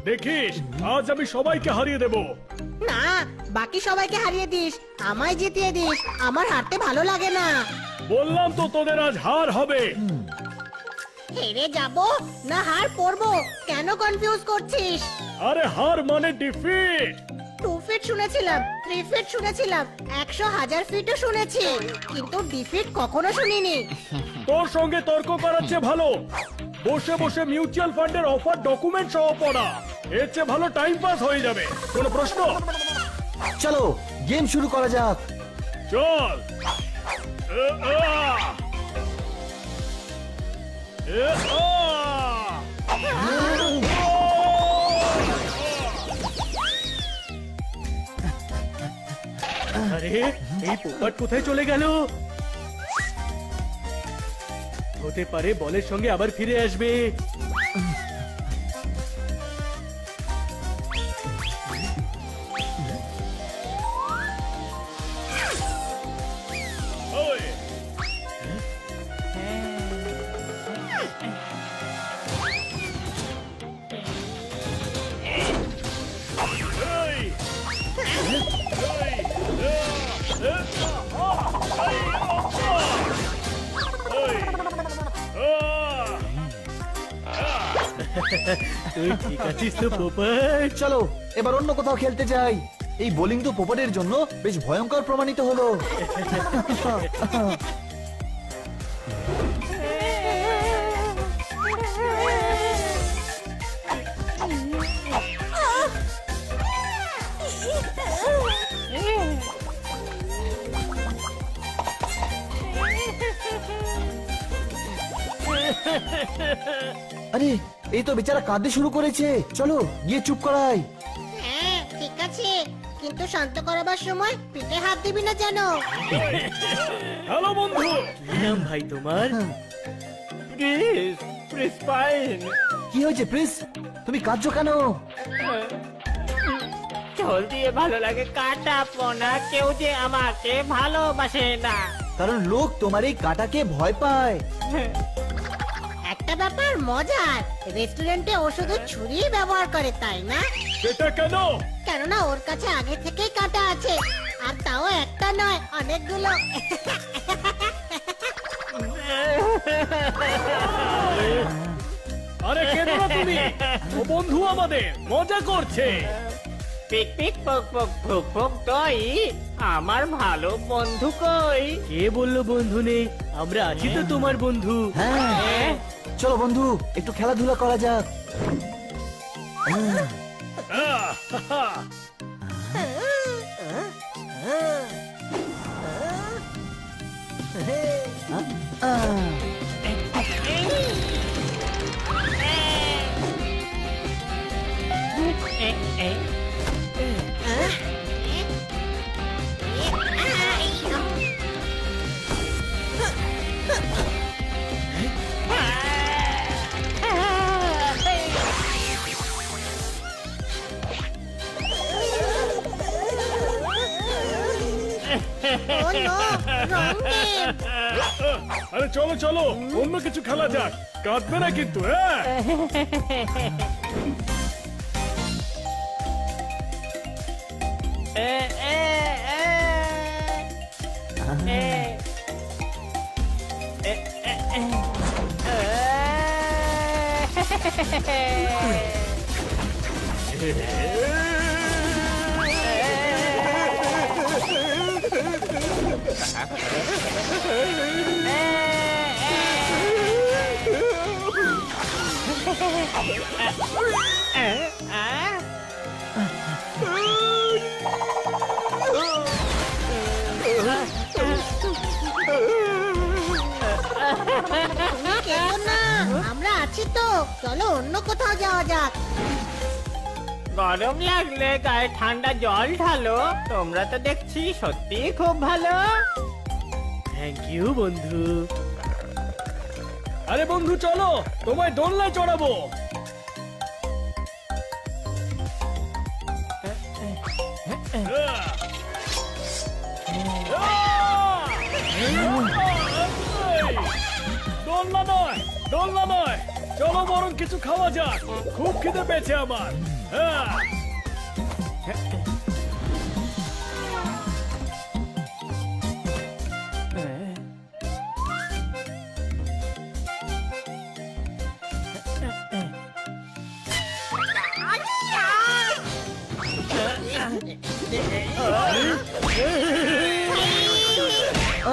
দেখিস আজ আমি সবাইকে হারিয়ে দেব। না, বাকি সবাইকে হারিয়ে দিস, আমায় জিতিয়ে দিস, আমার হারতে ভালো লাগে না। বললাম তো তোদের আজ হার হবে। হেরে যাব না হার পড়বো, কেন কনফিউজ করছিস? আরে হার মানে ডিফিট। 2 ফিট শুনেছিলাম, 3 ফিট শুনেছিলাম, 100,000 ফিটও শুনেছি, কিন্তু ডিফিট কখনো শুনিনি। তোর সঙ্গে তর্ক করাচ্ছে ভালো বসে বসে মিউচুয়াল ফান্ডের অফার ডকুমেন্ট সহ পড়া, এর চেয়ে ভালো টাইম পাস হয়ে যাবে। কোনো প্রশ্ন? চলো গেম শুরু করা যাক। চল। আরে এই পোপাট কোথায় চলে গেল? হতে পারে বলের সঙ্গে আবার ফিরে আসবে। ওই। এই। তুই ঠিক আছিস তো পোপাট? চলো এবার অন্য কোথাও খেলতে যাই। এই বোলিং তো পোপটের জন্য বেশ ভয়ঙ্কর প্রমাণিত হলো। আরে এই তো বেচারা কাঁদতে শুরু করেছে, চলো গিয়ে চুপ করাই। হ্যাঁ ঠিক আছে, কিন্তু শান্ত করাবার সময় পিঠে হাত দিবি না যেন। হ্যালো বন্ধু। কি নাম ভাই তোমার? কি হয়েছে প্রিন্স, তুমি কাঁদছো কেন? ঝোল দিয়ে ভালো লাগে কাটা পোনা, কেউ যে আমাকে ভালোবাসে না। কারণ লোক তোমার এই কাটাকে ভয় পায়। একটা ব্যাপার মজার, রেস্টুরেন্টে ও শুধু ছুরি ব্যবহার করে, তাই না? সেটা কেন? কেননা ওর কাছে আগে থেকেই কাটা আছে, আর তাও একটা নয়, অনেকগুলো। আরে কেন না তুমি? ও বন্ধু আমাদের মজা করছে। পিক পিক পক পক ফুক ফুক দই, আমার ভালো বন্ধু কই? কে বললো বন্ধু নেই? আমরা আছি তো তোমার বন্ধু। হ্যাঁ চলো বন্ধু একটু খেলাধুলা করা যাক। ও নো, রং গেম। আরে চলো চলো অন্য কিছু খেলা যাক, কাঁদবে না কিন্তু। হ্যাঁ তুমি কেঁদো না, আমরা আছি তো, চলো অন্য কোথাও যাওয়া যাক। গরম লাগলে গায়ে ঠান্ডা জল ঢালো, তোমরা তো দেখছি সত্যি খুব ভালো। থ্যাংক ইউ বন্ধু। আরে বন্ধু চলো তোমায় দোলনায় চড়াবো। দোলনা নয়, দোলনা নয়, চলো বরং কিছু খাওয়া যাক, খুব খিদে পেয়েছে আমার। হ্যাঁ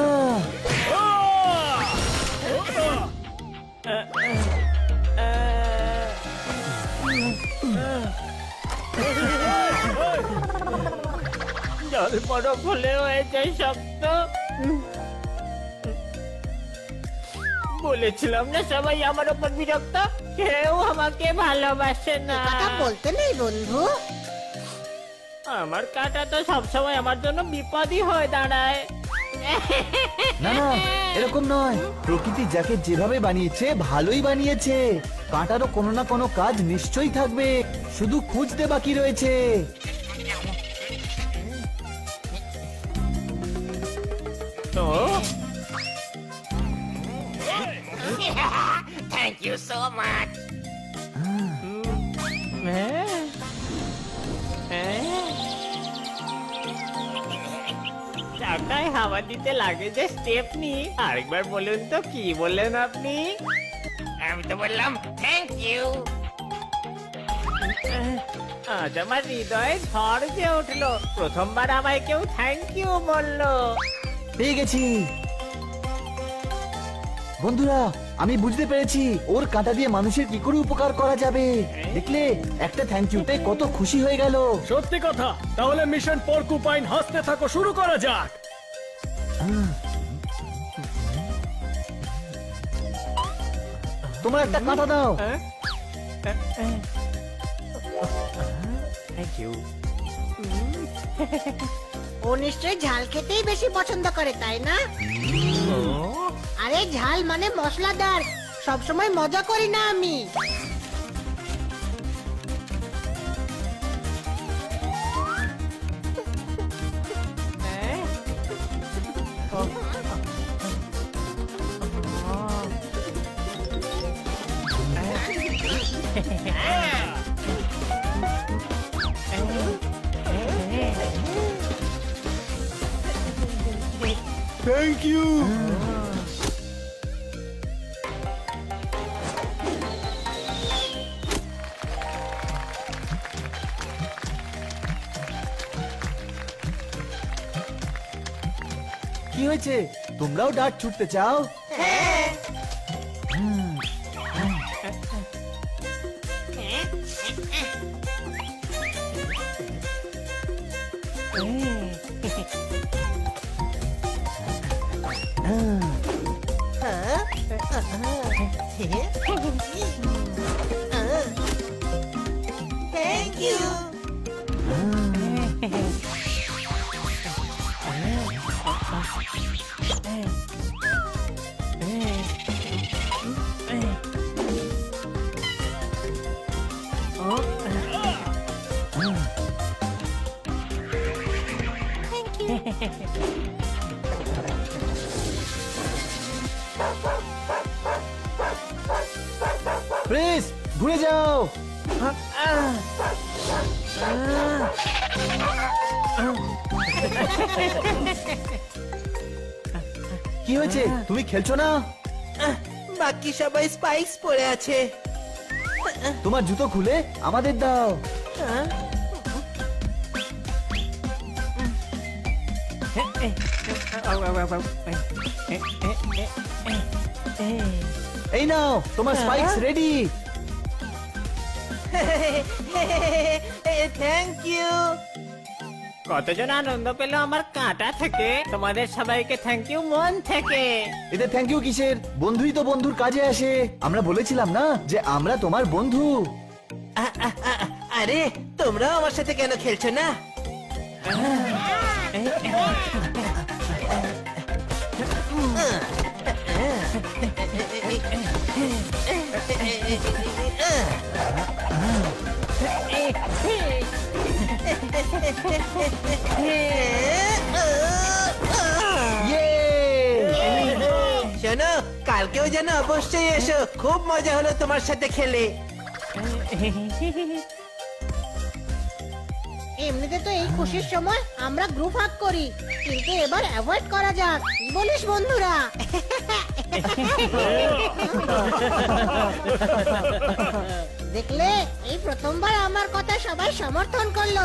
আহ, জল বরফ হলে হয়েছে শক্ত। বলেছিলাম না সবাই আমার উপর বিরক্ত, কেউ আমাকে ভালোবাসে না। কথা বলতে নেই বন্ধু। আমার কাঁটা তো সবসময় আমার জন্য বিপদই হয়ে দাঁড়ায়। না না, এরকম নয়। প্রকৃতি যাকে যেভাবে বানিয়েছে ভালোই বানিয়েছে। কাঁটারও কোনো না কোনো কাজ নিশ্চয়ই থাকবে, শুধু খুঁজতে বাকি রয়েছে। তো থ্যাংক ইউ সো মাচ। চাকায় হাওয়া দিতে লাগে যে স্টেপনি, আরেকবার বলুন তো কি বললেন আপনি? আমি তো বললাম থ্যাংক ইউ। আজ আমার হৃদয়ে ঝড় যে উঠলো, প্রথমবার আমায় কেউ থ্যাংক ইউ বললো। পেয়ে গেছি বন্ধুরা, আমি বুঝতে পেরেছি ওর কাঁটা দিয়ে মানুষের কি করে উপকার করা যাবে। দেখলে, একটা থ্যাংক ইউতে কত খুশি হয়ে গেল। সত্যি কথা। তাহলে মিশন পর্কুপাইন হাসতে থাকো শুরু করা যাক। তোমার একটা কাঁটা দাও। Thank you. ও নিশ্চয়ই ঝাল খেতেই বেশি পছন্দ করে, তাই না? আরে ঝাল মানে মশলাদার। সবসময় মজা করি না আমি। Thank you. কি হয়েছে, তোমরাও ডাট ছুটতে চাও? Thank you. প্লিজ ঘুরে যাও। কি হয়েছে, তুমি খেলছো না? বাকি সবাই স্পাইক্স পরে আছে। তোমার জুতো খুলে আমাদের দাও। এই নাও, তোমার স্পাইক্স রেডি। Thank you. কতজন আনন্দ পেল আমার কাঁটা থেকে। তোমাদের সবাইকে থ্যাংক ইউ মন থেকে। এতে থ্যাংক ইউ কিসের? বন্ধুই তো বন্ধুর কাজে আসে। আমরা বলেছিলাম না যে আমরা তোমার বন্ধু। আরে তোমরাও আমার সাথে কেন খেলছো না? ইয়ে! শোনো, কাল কালকেও যেন অবশ্যই এসো, খুব মজা হলো তোমার সাথে খেলে। এমনিতে তো এই খুশির সময় আমরা গ্রুপ হাগ করি, কিন্তু এবার অ্যাভয়েড করা যাক, কি বলিস বন্ধুরা? দেখলে, এই প্রথমবার আমার কথা সবাই সমর্থন করলো।